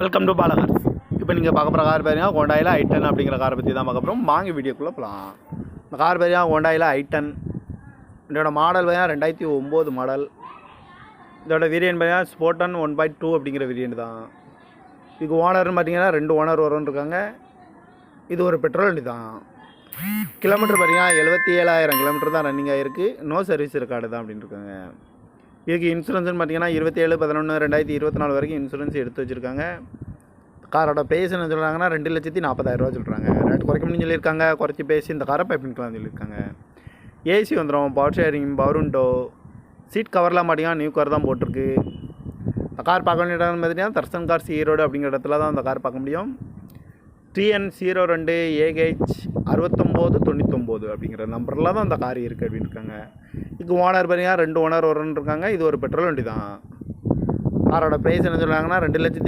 Welcome to பாலகார்ஸ். இப்போ நீங்கள் பார்க்க போகிற கார் பார்த்தீங்கன்னா ஹோண்டாயில் i10 அப்படிங்கிற காரை பற்றி தான் பார்க்க போகிறோம். வாங்கி வீடியோக்குள்ளே போகலாம். இந்த கார் பார்த்தீங்கன்னா ஹோண்டாயில் i10. இதோட மாடல் பார்த்தீங்கன்னா 2009 மாடல். இதோட வேரியன்ட் பார்த்தீங்கன்னா ஸ்போர்டன் 1.2 அப்படிங்கிற வேரியன்ட் தான். இதுக்கு ஓனர்னு பார்த்தீங்கன்னா 2 ஓனர் வரும்னு இருக்காங்க. இது ஒரு பெட்ரோல் வண்டி தான். கிலோமீட்டர் பார்த்தீங்கன்னா 77,000 கிலோமீட்டர் தான் ரன்னிங் ஆகிருக்கு. நோ சர்வீஸ் ரெக்கார்டு தான் அப்படின்னு இருக்காங்க. இதுக்கு இன்சூரன்ஸ்னு பார்த்தீங்கன்னா 27/11/2024 வரைக்கும் இன்சூரன்ஸ் எடுத்து வச்சுருக்காங்க. காரோட ப்ரைஸ் என்ன சொல்கிறாங்கன்னா 2,40,000 சொல்கிறாங்க. ரேட் குறைக்க முடியும்னு சொல்லியிருக்காங்க. குறைச்சி பேசி இந்த காரை பை பண்ணிக்கலாம்னு சொல்லியிருக்காங்க. ஏசி வந்துடும், power steering, power window, seat கவர்லாம் மாட்டிங்கன்னா நியூ கார் தான் போட்டிருக்கு. இந்த கார் பார்க்க வேண்டிய இடம்னு பார்த்தீங்கன்னா தர்சன் கார்ஸ் ஈரோடு அப்படிங்கிற இடத்துல தான் இந்த கார் பார்க்க முடியும். TN02AH 6999 அப்படிங்கிற நம்பரில் தான் அந்த கார் இருக்குது அப்படின்னு இருக்காங்க. இதுக்கு ஓனர் பார்த்தீங்கன்னா 2 ஓனர் வரும்னு இருக்காங்க. இது ஒரு பெட்ரோல் வண்டி தான். காரோட ப்ரைஸ் என்ன சொல்கிறாங்கன்னா 2,40,000